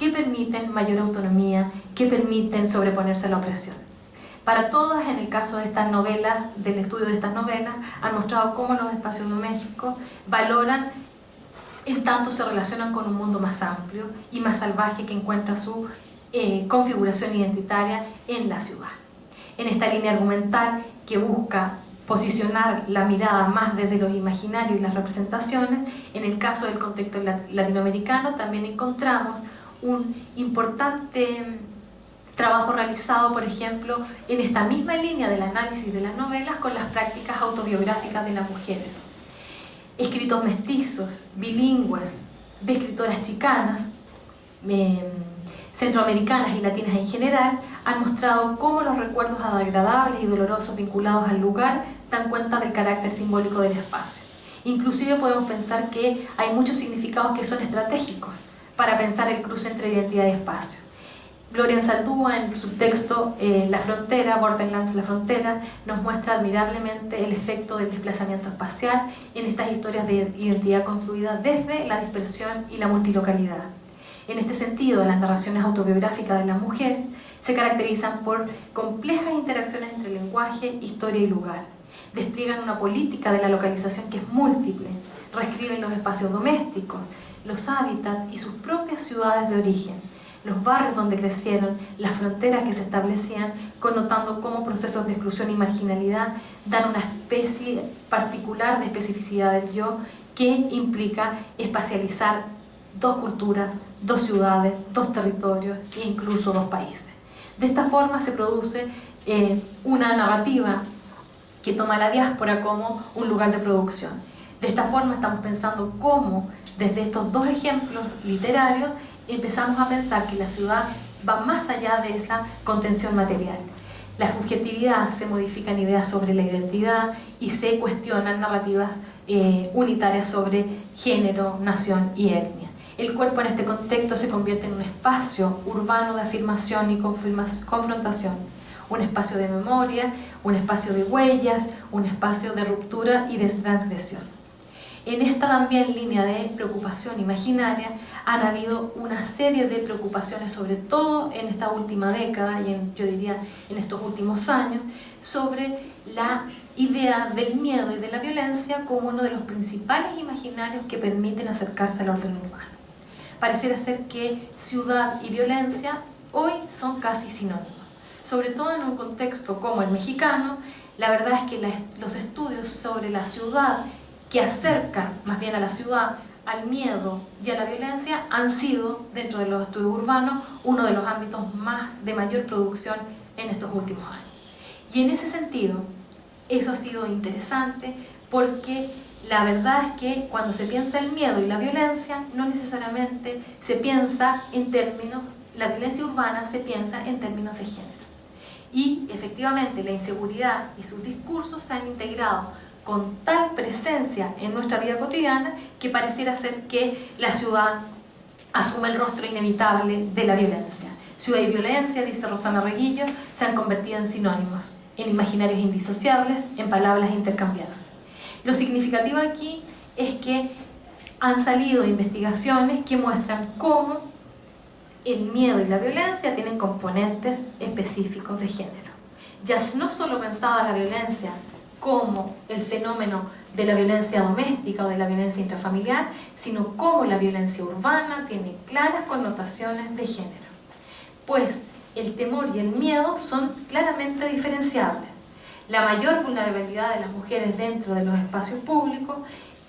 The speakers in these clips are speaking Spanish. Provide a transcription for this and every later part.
que permiten mayor autonomía, que permiten sobreponerse a la opresión. Para todas, en el caso de estas novelas, del estudio de estas novelas, han mostrado cómo los espacios domésticos valoran en tanto se relacionan con un mundo más amplio y más salvaje que encuentra su configuración identitaria en la ciudad. En esta línea argumental que busca posicionar la mirada más desde los imaginarios y las representaciones, en el caso del contexto latinoamericano también encontramos un importante trabajo realizado, por ejemplo, en esta misma línea del análisis de las novelas con las prácticas autobiográficas de las mujeres. Escritos mestizos, bilingües, de escritoras chicanas, centroamericanas y latinas en general, han mostrado cómo los recuerdos agradables y dolorosos vinculados al lugar dan cuenta del carácter simbólico del espacio. Inclusive podemos pensar que hay muchos significados que son estratégicos para pensar el cruce entre identidad y espacio. Gloria Anzaldúa, en su texto La Frontera, Borderlands, la Frontera, nos muestra admirablemente el efecto del desplazamiento espacial en estas historias de identidad construida desde la dispersión y la multilocalidad. En este sentido, las narraciones autobiográficas de las mujeres se caracterizan por complejas interacciones entre lenguaje, historia y lugar. Despliegan una política de la localización que es múltiple, reescriben los espacios domésticos, los hábitats y sus propias ciudades de origen, los barrios donde crecieron, las fronteras que se establecían, connotando cómo procesos de exclusión y marginalidad dan una especie particular de especificidad del yo que implica espacializar dos culturas, dos ciudades, dos territorios e incluso dos países. De esta forma se produce una narrativa que toma la diáspora como un lugar de producción. De esta forma estamos pensando cómo, desde estos dos ejemplos literarios, empezamos a pensar que la ciudad va más allá de esa contención material. La subjetividad, se modifican ideas sobre la identidad y se cuestionan narrativas unitarias sobre género, nación y etnia. El cuerpo en este contexto se convierte en un espacio urbano de afirmación y confrontación, un espacio de memoria, un espacio de huellas, un espacio de ruptura y de transgresión. En esta también línea de preocupación imaginaria han habido una serie de preocupaciones, sobre todo en esta última década y yo diría en estos últimos años, sobre la idea del miedo y de la violencia como uno de los principales imaginarios que permiten acercarse al orden urbano. Pareciera ser que ciudad y violencia hoy son casi sinónimos. Sobre todo en un contexto como el mexicano, la verdad es que los estudios sobre la ciudad que acercan más bien a la ciudad, al miedo y a la violencia han sido, dentro de los estudios urbanos, uno de los ámbitos de mayor producción en estos últimos años. Y en ese sentido, eso ha sido interesante porque la verdad es que cuando se piensa el miedo y la violencia, no necesariamente se piensa en términos, la violencia urbana se piensa en términos de género. Y efectivamente la inseguridad y sus discursos se han integrado con tal presencia en nuestra vida cotidiana que pareciera ser que la ciudad asume el rostro inevitable de la violencia. Ciudad y violencia, dice Rosana Reguillo, se han convertido en sinónimos, en imaginarios indisociables, en palabras intercambiadas. Lo significativo aquí es que han salido investigaciones que muestran cómo el miedo y la violencia tienen componentes específicos de género. Ya no solo pensaba la violencia como el fenómeno de la violencia doméstica o de la violencia intrafamiliar, sino como la violencia urbana tiene claras connotaciones de género. Pues el temor y el miedo son claramente diferenciables. La mayor vulnerabilidad de las mujeres dentro de los espacios públicos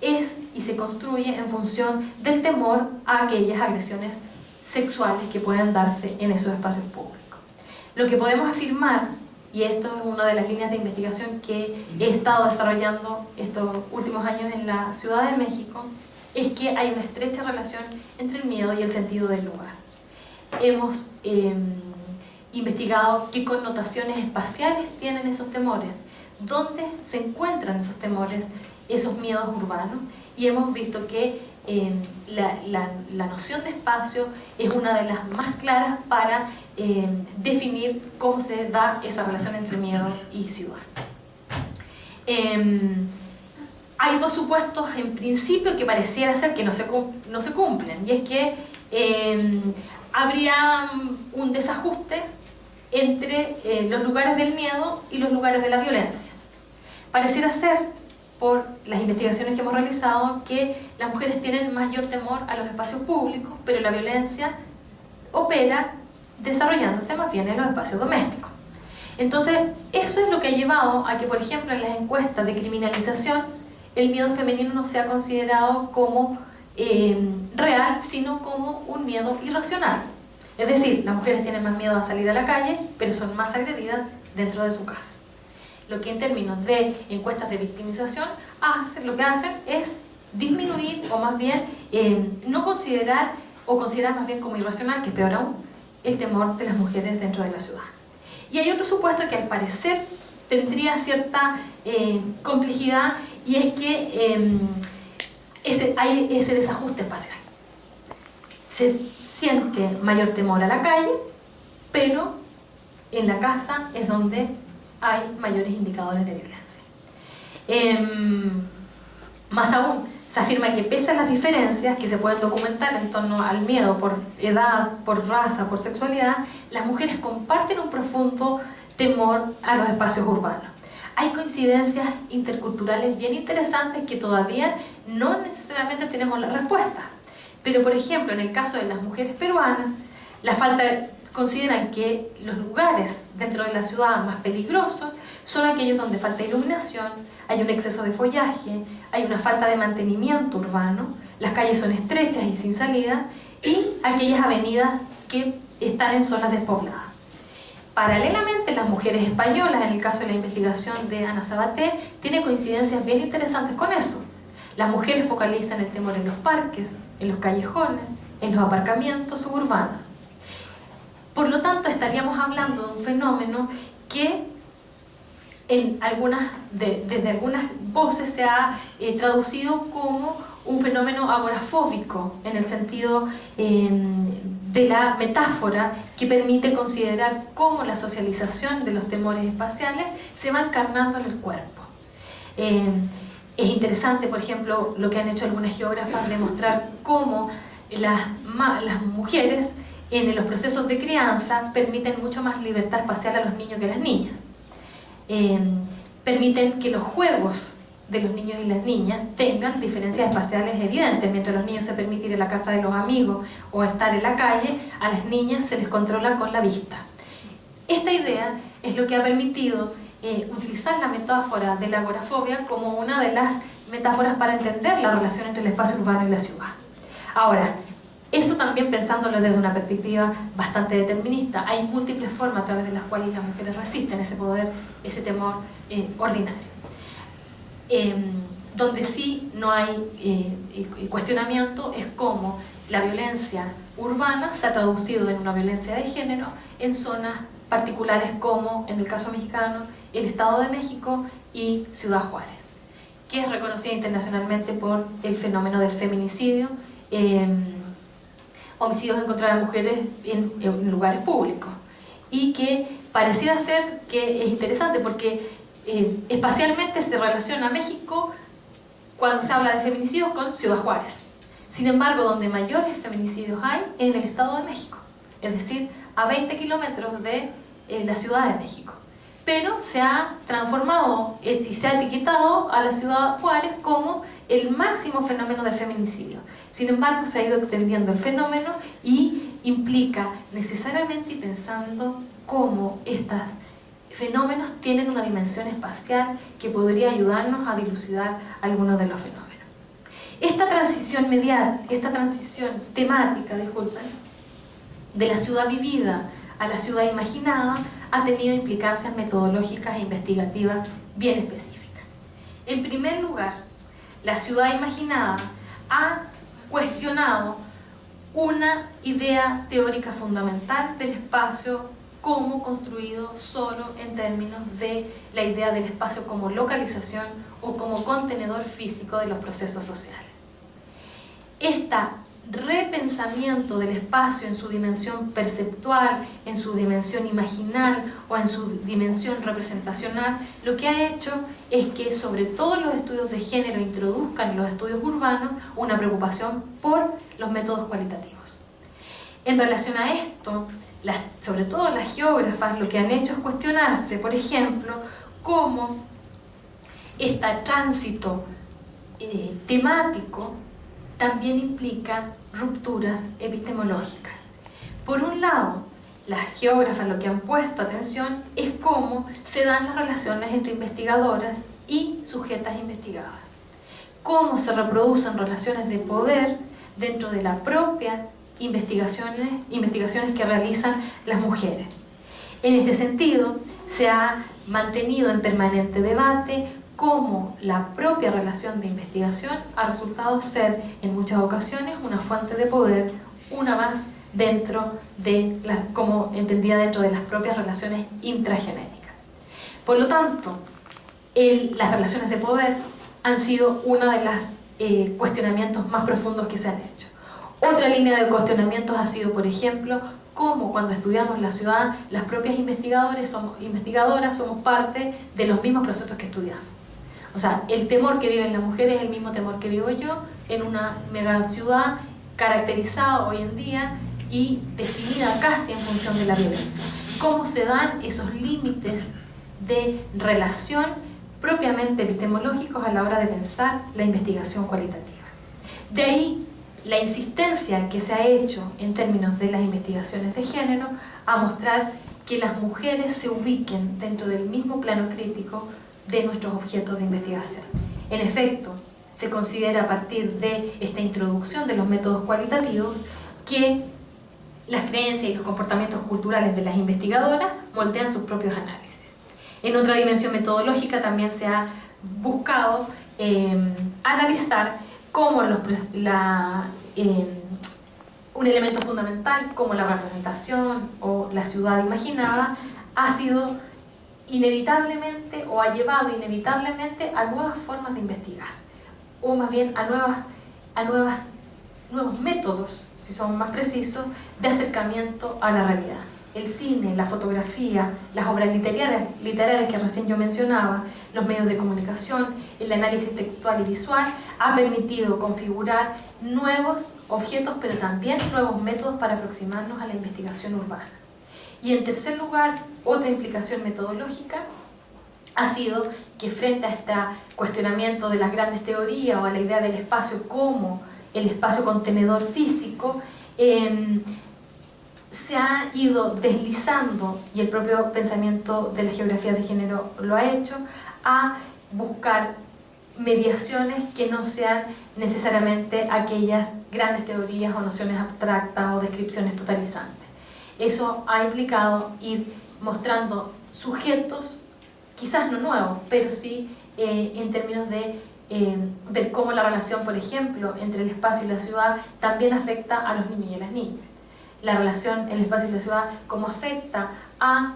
es y se construye en función del temor a aquellas agresiones sexuales que pueden darse en esos espacios públicos. Lo que podemos afirmar, y esto es una de las líneas de investigación que he estado desarrollando estos últimos años en la Ciudad de México, es que hay una estrecha relación entre el miedo y el sentido del lugar. Hemos investigado qué connotaciones espaciales tienen esos temores, dónde se encuentran esos temores, esos miedos urbanos, y hemos visto que la noción de espacio es una de las más claras para definir cómo se da esa relación entre miedo y ciudad. Hay dos supuestos en principio que pareciera ser que no se cumplen, y es que habría un desajuste entre los lugares del miedo y los lugares de la violencia. Pareciera ser, por las investigaciones que hemos realizado, que las mujeres tienen mayor temor a los espacios públicos, pero la violencia opera desarrollándose más bien en los espacios domésticos. Entonces, eso es lo que ha llevado a que, por ejemplo, en las encuestas de criminalización, el miedo femenino no sea considerado como real, sino como un miedo irracional. Es decir, las mujeres tienen más miedo a salir a la calle, pero son más agredidas dentro de su casa. Lo que en términos de encuestas de victimización lo que hacen es disminuir, o más bien no considerar, o considerar más bien como irracional, que es peor aún, el temor de las mujeres dentro de la ciudad. Y hay otro supuesto que al parecer tendría cierta complejidad, y es que hay ese desajuste espacial. Se siente mayor temor a la calle, pero en la casa es donde hay mayores indicadores de violencia. Más aún, se afirma que pese a las diferencias que se pueden documentar en torno al miedo por edad, por raza, por sexualidad, las mujeres comparten un profundo temor a los espacios urbanos. Hay coincidencias interculturales bien interesantes que todavía no necesariamente tenemos la respuesta. Pero, por ejemplo, en el caso de las mujeres peruanas, consideran que los lugares dentro de la ciudad más peligrosos son aquellos donde falta iluminación, hay un exceso de follaje, hay una falta de mantenimiento urbano, las calles son estrechas y sin salida, y aquellas avenidas que están en zonas despobladas. Paralelamente, las mujeres españolas, en el caso de la investigación de Ana Sabater, tiene coincidencias bien interesantes con eso. Las mujeres focalizan el temor en los parques, en los callejones, en los aparcamientos suburbanos. Por lo tanto, estaríamos hablando de un fenómeno que desde algunas voces se ha traducido como un fenómeno agorafóbico, en el sentido de la metáfora que permite considerar cómo la socialización de los temores espaciales se va encarnando en el cuerpo. Es interesante, por ejemplo, lo que han hecho algunas geógrafas, demostrar cómo las mujeres en los procesos de crianza permiten mucho más libertad espacial a los niños que a las niñas. Permiten que los juegos de los niños y las niñas tengan diferencias espaciales evidentes. Mientras a los niños se permite ir a la casa de los amigos o estar en la calle, a las niñas se les controla con la vista. Esta idea es lo que ha permitido utilizar la metáfora de la agorafobia como una de las metáforas para entender la relación entre el espacio urbano y la ciudad. Ahora, eso también pensándolo desde una perspectiva bastante determinista. Hay múltiples formas a través de las cuales las mujeres resisten ese poder, ese temor ordinario. Donde sí no hay cuestionamiento es cómo la violencia urbana se ha traducido en una violencia de género en zonas particulares como, en el caso mexicano, el Estado de México y Ciudad Juárez, que es reconocida internacionalmente por el fenómeno del feminicidio, homicidios en contra de mujeres en lugares públicos, y que pareciera ser que es interesante porque espacialmente se relaciona México cuando se habla de feminicidios con Ciudad Juárez. Sin embargo, donde mayores feminicidios hay en el Estado de México, es decir, a 20 kilómetros de la Ciudad de México. Pero se ha transformado y se ha etiquetado a la Ciudad Juárez como el máximo fenómeno de feminicidio. Sin embargo, se ha ido extendiendo el fenómeno y implica necesariamente, y pensando cómo estos fenómenos tienen una dimensión espacial que podría ayudarnos a dilucidar algunos de los fenómenos. Esta transición medial, esta transición temática, disculpen, de la ciudad vivida a la ciudad imaginada, ha tenido implicancias metodológicas e investigativas bien específicas. En primer lugar, la ciudad imaginada ha cuestionado una idea teórica fundamental del espacio como construido solo en términos de la idea del espacio como localización o como contenedor físico de los procesos sociales. Este repensamiento del espacio en su dimensión perceptual, en su dimensión imaginal o en su dimensión representacional, lo que ha hecho es que sobre todo los estudios de género introduzcan en los estudios urbanos una preocupación por los métodos cualitativos. En relación a esto, sobre todo las geógrafas lo que han hecho es cuestionarse, por ejemplo, cómo este tránsito temático también implica rupturas epistemológicas. Por un lado, las geógrafas lo que han puesto atención es cómo se dan las relaciones entre investigadoras y sujetas investigadas. Cómo se reproducen relaciones de poder dentro de la propia investigaciones que realizan las mujeres. En este sentido, se ha mantenido en permanente debate cómo la propia relación de investigación ha resultado ser, en muchas ocasiones, una fuente de poder, una más dentro de como entendida dentro de las propias relaciones intragenéticas. Por lo tanto, las relaciones de poder han sido uno de los cuestionamientos más profundos que se han hecho. Otra línea de cuestionamientos ha sido, por ejemplo, cómo cuando estudiamos la ciudad, las propias investigadoras somos parte de los mismos procesos que estudiamos. O sea, el temor que viven las mujeres es el mismo temor que vivo yo en una mega ciudad caracterizada hoy en día y definida casi en función de la violencia. ¿Cómo se dan esos límites de relación propiamente epistemológicos a la hora de pensar la investigación cualitativa? De ahí la insistencia que se ha hecho en términos de las investigaciones de género a mostrar que las mujeres se ubiquen dentro del mismo plano crítico de nuestros objetos de investigación. En efecto, se considera a partir de esta introducción de los métodos cualitativos que las creencias y los comportamientos culturales de las investigadoras moldean sus propios análisis. En otra dimensión metodológica también se ha buscado analizar cómo un elemento fundamental como la representación o la ciudad imaginada ha sido inevitablemente o ha llevado inevitablemente a nuevas formas de investigar, o más bien a nuevos métodos, si somos más precisos, de acercamiento a la realidad. El cine, la fotografía, las obras literarias que recién yo mencionaba, los medios de comunicación, el análisis textual y visual, ha permitido configurar nuevos objetos, pero también nuevos métodos para aproximarnos a la investigación urbana. Y en tercer lugar, otra implicación metodológica ha sido que frente a este cuestionamiento de las grandes teorías o a la idea del espacio como el espacio contenedor físico, se ha ido deslizando, y el propio pensamiento de las geografías de género lo ha hecho, a buscar mediaciones que no sean necesariamente aquellas grandes teorías o nociones abstractas o descripciones totalizantes. Eso ha implicado ir mostrando sujetos, quizás no nuevos, pero sí en términos de ver cómo la relación, por ejemplo, entre el espacio y la ciudad también afecta a los niños y a las niñas. La relación entre el espacio y la ciudad, cómo afecta a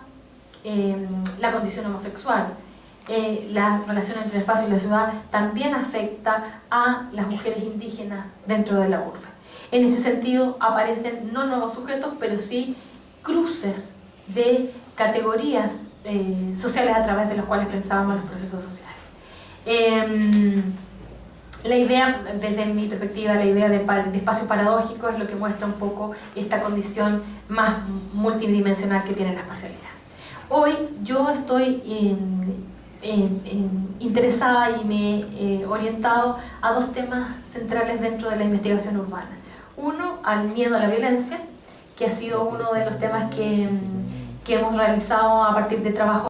la condición homosexual. La relación entre el espacio y la ciudad también afecta a las mujeres indígenas dentro de la urbe. En ese sentido aparecen no nuevos sujetos, pero sí cruces de categorías sociales a través de los cuales pensábamos los procesos sociales. La idea, desde mi perspectiva, la idea de espacio paradójico es lo que muestra un poco esta condición más multidimensional que tiene la espacialidad. Hoy yo estoy interesada y me he orientado a dos temas centrales dentro de la investigación urbana. Uno, al miedo a la violencia, que ha sido uno de los temas que hemos realizado a partir de trabajo